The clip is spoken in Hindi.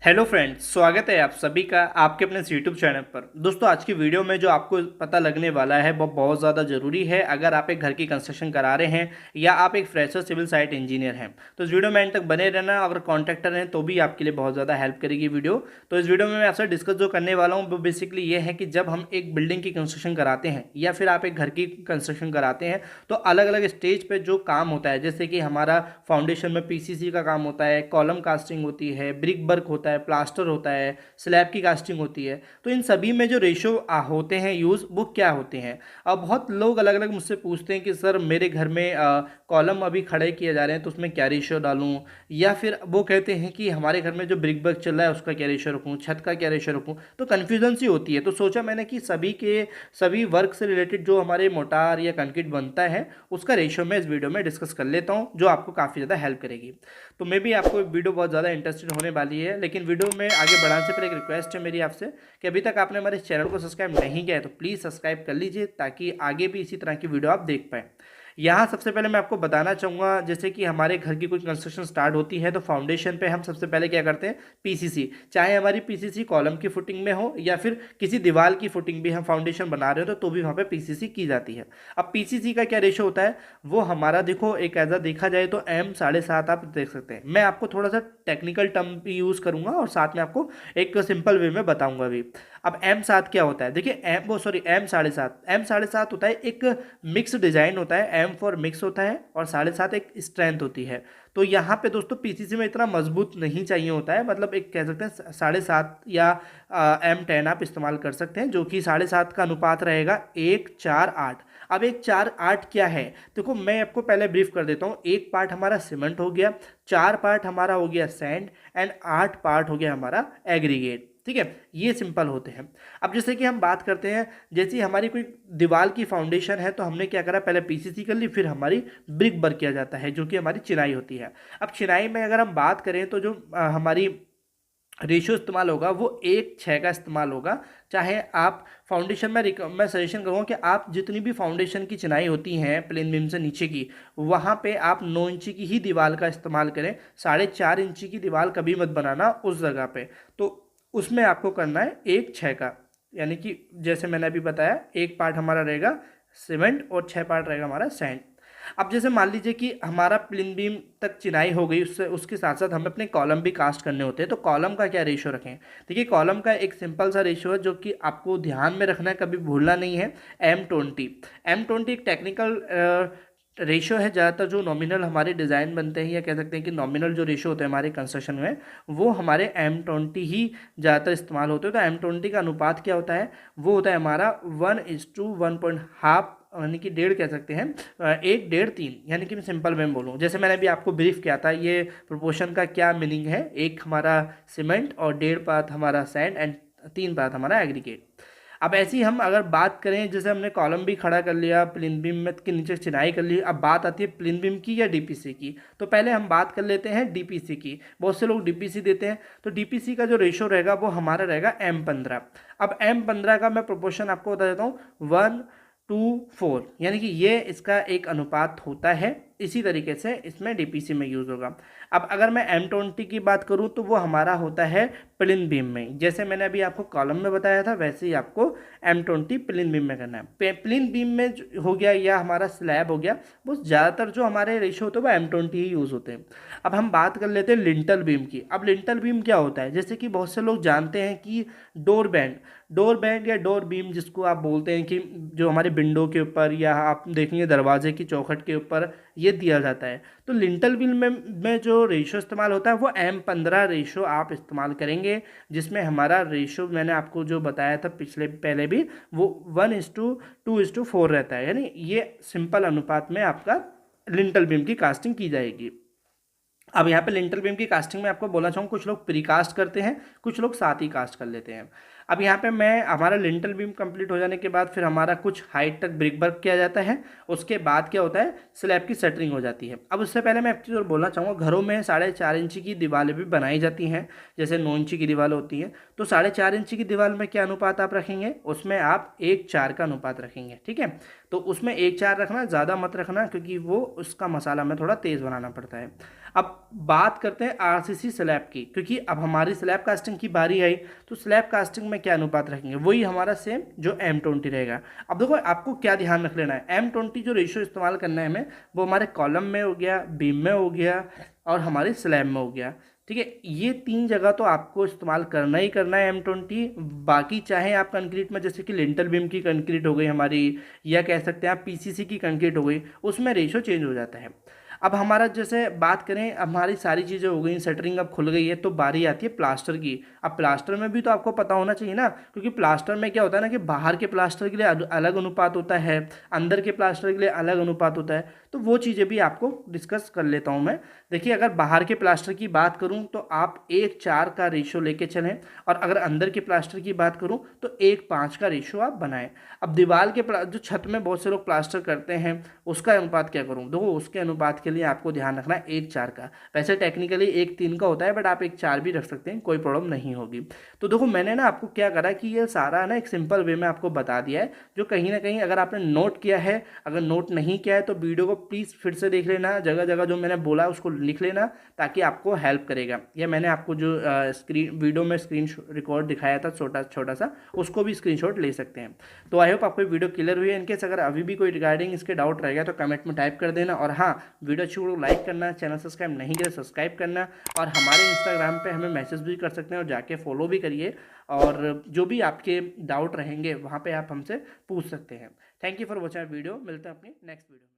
हेलो फ्रेंड्स, स्वागत है आप सभी का आपके अपने यूट्यूब चैनल पर। दोस्तों, आज की वीडियो में जो आपको पता लगने वाला है वो बहुत ज़्यादा ज़रूरी है। अगर आप एक घर की कंस्ट्रक्शन करा रहे हैं या आप एक फ्रेशर सिविल साइट इंजीनियर हैं तो इस वीडियो में एंड तक बने रहना। अगर कॉन्ट्रैक्टर हैं तो भी आपके लिए बहुत ज़्यादा हेल्प करेगी वीडियो। तो इस वीडियो में मैं आपसे डिस्कस जो करने वाला हूँ वो बेसिकली ये है कि जब हम एक बिल्डिंग की कंस्ट्रक्शन कराते हैं या फिर आप एक घर की कंस्ट्रक्शन कराते हैं तो अलग अलग स्टेज पर जो काम होता है, जैसे कि हमारा फाउंडेशन में पीसीसी का काम होता है, कॉलम कास्टिंग होती है, ब्रिक वर्क होता है, प्लास्टर होता है, स्लैब की कास्टिंग होती है। तो इन सभी में जो रेशो होते हैं यूज़, वो क्या होते हैं। अब बहुत लोग अलग अलग मुझसे पूछते हैं कि सर मेरे घर में कॉलम अभी खड़े किए जा रहे हैं तो उसमें क्या रेशो डालूं, या फिर वो कहते हैं कि हमारे घर में जो ब्रिक वर्क चल रहा है उसका क्या रेशो रखूं, छत का क्या रेशो रखूं। तो कन्फ्यूजन सी होती है। तो सोचा मैंने कि सभी वर्क से रिलेटेड जो हमारे मोटार या कंक्रीट बनता है उसका रेशो मैं इस वीडियो में डिस्कस कर लेता हूँ, जो आपको काफ़ी ज़्यादा हेल्प करेगी। तो मे भी आपको वीडियो बहुत ज़्यादा इंटरेस्टेड होने वाली है, लेकिन वीडियो में आगे बढ़ाने से पहले एक रिक्वेस्ट है मेरी आपसे कि अभी तक आपने हमारे चैनल को सब्सक्राइब नहीं किया है तो प्लीज़ सब्सक्राइब कर लीजिए, ताकि आगे भी इसी तरह की वीडियो आप देख पाएँ। यहाँ सबसे पहले मैं आपको बताना चाहूँगा, जैसे कि हमारे घर की कोई कंस्ट्रक्शन स्टार्ट होती है तो फाउंडेशन पे हम सबसे पहले क्या करते हैं, पीसीसी। चाहे हमारी पीसीसी कॉलम की फुटिंग में हो या फिर किसी दीवार की फुटिंग भी हम फाउंडेशन बना रहे हो तो भी वहाँ पे पीसीसी की जाती है। अब पीसीसी का क्या रेशो होता है, वो हमारा देखो एक ऐसा देखा जाए तो M 7.5 आप देख सकते हैं। मैं आपको थोड़ा सा टेक्निकल टर्म भी यूज़ करूँगा और साथ में आपको एक सिंपल वे में बताऊँगा भी। अब M 7 क्या होता है, देखिए M 7.5 M 7.5 होता है एक मिक्स डिजाइन होता है। M फॉर मिक्स होता है और 7.5 एक स्ट्रेंथ होती है। तो यहाँ पे दोस्तों पीसीसी में इतना मजबूत नहीं चाहिए होता है, मतलब एक कह सकते हैं 7.5 या M 10 आप इस्तेमाल कर सकते हैं, जो कि 7.5 का अनुपात रहेगा 1:4:8। अब 1:4:8 क्या है, देखो मैं आपको पहले ब्रीफ कर देता हूँ। एक पार्ट हमारा सीमेंट हो गया, 4 पार्ट हमारा हो गया सैंड, एंड 8 पार्ट हो गया हमारा एग्रीगेट। ठीक है, ये सिंपल होते हैं। अब जैसे कि हम बात करते हैं, जैसे हमारी कोई दीवार की फाउंडेशन है तो हमने क्या करा, पहले पीसीसी कर ली, फिर हमारी ब्रिक वर्क किया जाता है जो कि हमारी चिनाई होती है। अब चिनाई में अगर हम बात करें तो जो हमारी रेशियो इस्तेमाल होगा वो 1:6 का इस्तेमाल होगा। चाहे आप फाउंडेशन में मैं सजेशन करूँगा कि आप जितनी भी फाउंडेशन की चिनाई होती हैं प्लेन बीम से नीचे की, वहाँ पे आप 9 इंची की ही दीवार का इस्तेमाल करें। 4.5 इंची की दीवार कभी मत बनाना उस जगह पे। तो उसमें आपको करना है 1:6 का, यानी कि जैसे मैंने अभी बताया, एक पार्ट हमारा रहेगा सीमेंट और 6 पार्ट रहेगा हमारा सैंड। अब जैसे मान लीजिए कि हमारा प्लिन बीम तक चिनाई हो गई, उससे उसके साथ साथ हमें अपने कॉलम भी कास्ट करने होते हैं। तो कॉलम का क्या रेशो रखें, देखिए कॉलम का एक सिंपल सा रेशो है जो कि आपको ध्यान में रखना है, कभी भूलना नहीं है। M 20 एक टेक्निकल रेशो है। ज़्यादातर जो नॉमिनल हमारे डिज़ाइन बनते हैं, या कह सकते हैं कि नॉमिनल जो रेशो होते हैं हमारे कंस्ट्रक्शन में, वो हमारे M 20 ही ज़्यादातर इस्तेमाल होते हैं। तो M 20 का अनुपात क्या होता है, वो होता है हमारा 1:1.5, यानी कि 1.5 कह सकते हैं, 1:1.5 3। यानी कि मैं सिंपल में बोलूँ, जैसे मैंने अभी आपको ब्रीफ किया था, ये प्रोपोर्शन का क्या मीनिंग है, एक हमारा सीमेंट और 1.5 पार्ट हमारा सैंड एंड 3 पार्ट हमारा एग्रीगेट। अब ऐसे ही हम अगर बात करें, जैसे हमने कॉलम भी खड़ा कर लिया, प्लिन बीम में के नीचे चिनाई कर ली, अब बात आती है प्लिन बीम की या डीपीसी की। तो पहले हम बात कर लेते हैं डीपीसी की। बहुत से लोग डीपीसी देते हैं, तो डीपीसी का जो रेशो रहेगा वो हमारा रहेगा M 15। अब M 15 का मैं प्रोपोर्शन आपको बता देता हूँ, 1:4, यानी कि ये इसका एक अनुपात होता है। इसी तरीके से इसमें डीपीसी में यूज़ होगा। अब अगर मैं M 20 की बात करूं तो वो हमारा होता है प्लिन बीम में। जैसे मैंने अभी आपको कॉलम में बताया था, वैसे ही आपको M 20 प्लिन बीम में करना है। प्लिन बीम में हो गया या हमारा स्लैब हो गया, वो ज़्यादातर जो हमारे रेशो होते हैं वो M 20 ही यूज़ होते हैं। अब हम बात कर लेते हैं लिंटल बीम की। अब लिंटल बीम क्या होता है, जैसे कि बहुत से लोग जानते हैं कि डोर बैंड या डोर बीम जिसको आप बोलते हैं, कि जो हमारे विंडो के ऊपर या आप देखेंगे दरवाजे की चौखट के ऊपर ये दिया जाता है। तो लिंटल बीम में जो रेशो इस्तेमाल होता है वो M 15 रेशो आप इस्तेमाल करेंगे, जिसमें हमारा रेशो मैंने आपको जो बताया था पहले भी, वो 1:2:4 रहता है। यानी ये सिंपल अनुपात में आपका लिंटल बीम की कास्टिंग की जाएगी। अब यहाँ पे लिंटल बीम की कास्टिंग में आपको बोलना चाहूँगा, कुछ लोग प्री कास्ट करते हैं, कुछ लोग साथ ही कास्ट कर लेते हैं। अब यहाँ पे मैं हमारा लिंटल बीम कंप्लीट हो जाने के बाद फिर हमारा कुछ हाइट तक ब्रिक वर्क किया जाता है। उसके बाद क्या होता है, स्लैब की शटरिंग हो जाती है। अब उससे पहले मैं एक चीज़ और बोलना चाहूँगा, घरों में 4.5 इंची की दीवारें भी बनाई जाती हैं, जैसे 9 इंची की दीवार होती है। तो 4.5 इंची की दीवार में क्या अनुपात आप रखेंगे, उसमें आप 1:4 का अनुपात रखेंगे। ठीक है, तो उसमें 1:4 रखना, ज़्यादा मत रखना, क्योंकि वो उसका मसाला में थोड़ा तेज़ बनाना पड़ता है। अब बात करते हैं आरसीसी स्लैब की, क्योंकि अब हमारी स्लैब कास्टिंग की बारी आई। तो स्लैब कास्टिंग में क्या अनुपात रखेंगे, वही हमारा सेम जो M20 रहेगा। अब देखो आपको क्या ध्यान रख लेना है, M20 जो रेशियो इस्तेमाल करना है हमें, वो हमारे कॉलम में हो गया, बीम में हो गया और हमारे स्लैब में हो गया। ठीक है, ये 3 जगह तो आपको इस्तेमाल करना ही करना है M20। बाकी चाहे आप कंक्रीट में, जैसे कि लिंटल बीम की कंक्रीट हो गई हमारी, या कह सकते हैं आप PCC की कंक्रीट हो गई, उसमें रेशो चेंज हो जाता है। अब हमारा जैसे बात करें, हमारी सारी चीज़ें हो गई, शटरिंग अब खुल गई है, तो बारी आती है प्लास्टर की। अब प्लास्टर में भी तो आपको पता होना चाहिए ना, क्योंकि प्लास्टर में क्या होता है ना कि बाहर के प्लास्टर के लिए अलग अनुपात होता है, अंदर के प्लास्टर के लिए अलग अनुपात होता है। तो वो चीज़ें भी आपको डिस्कस कर लेता हूँ मैं। देखिए, अगर बाहर के प्लास्टर की बात करूँ तो आप 1:4 का रेशो लेके चलें, और अगर अंदर के प्लास्टर की बात करूँ तो 1:5 का रेशो आप बनाएं। अब दीवार के जो छत में बहुत से लोग प्लास्टर करते हैं, उसका अनुपात क्या करूँ, देखो उसके अनुपात के लिए आपको ध्यान रखना है 1:4 का। वैसे टेक्निकली 1:3 का होता है, बट आप 1:4 भी रख सकते हैं, कोई प्रॉब्लम नहीं होगी। तो देखो मैंने ना आपको क्या करा कि ये सारा ना एक सिंपल वे में आपको बता दिया है, जो कहीं ना कहीं अगर आपने नोट किया है, अगर नोट नहीं किया है तो वीडियो को प्लीज़ फिर से देख लेना, जगह जगह जो मैंने बोला उसको लिख लेना, ताकि आपको हेल्प करेगा। या मैंने आपको जो वीडियो में स्क्रीन रिकॉर्ड दिखाया था छोटा छोटा सा, उसको भी स्क्रीनशॉट ले सकते हैं। तो आई होप आपको वीडियो क्लियर हुई है। इनकेस अगर अभी भी कोई रिगार्डिंग इसके डाउट रह गया तो कमेंट में टाइप कर देना। और हाँ, वीडियो अच्छी को लाइक करना, चैनल सब्सक्राइब नहीं किया सब्सक्राइब करना, और हमारे इंस्टाग्राम पे हमें मैसेज भी कर सकते हैं और जाके फॉलो भी करिए। और जो भी आपके डाउट रहेंगे वहाँ पे आप हमसे पूछ सकते हैं। Thank you for watching video, मिलते हैं अपनी नेक्स्ट वीडियो।